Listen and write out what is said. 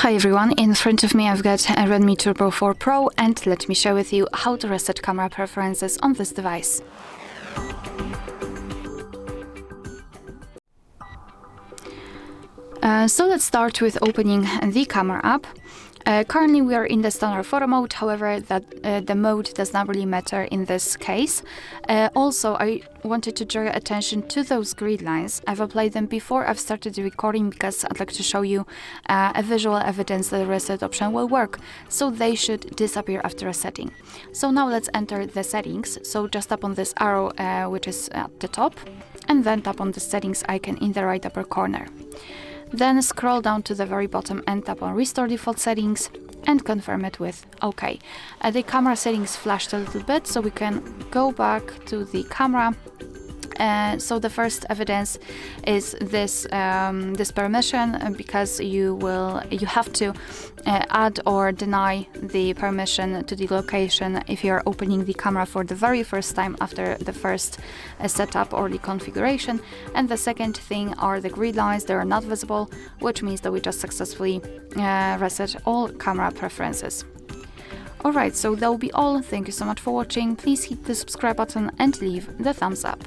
Hi everyone, in front of me I've got a Redmi Turbo 4 Pro, and let me share with you how to reset camera preferences on this device. So let's start with opening the camera app. Currently we are in the standard photo mode, however the mode does not really matter in this case. Also, I wanted to draw your attention to those grid lines. I've applied them before I've started the recording because I'd like to show you a visual evidence that the reset option will work, so they should disappear after resetting. So now let's enter the settings. So just tap on this arrow which is at the top, and then tap on the settings icon in the right upper corner. Then scroll down to the very bottom and tap on Restore Default Settings and confirm it with OK. The camera settings flashed a little bit, so we can go back to the camera. So the first evidence is this this permission, because you have to add or deny the permission to the location if you are opening the camera for the very first time after the first setup or the configuration. And the second thing are the grid lines. They are not visible, which means that we just successfully reset all camera preferences. Alright, so that will be all. Thank you so much for watching. Please hit the subscribe button and leave the thumbs up.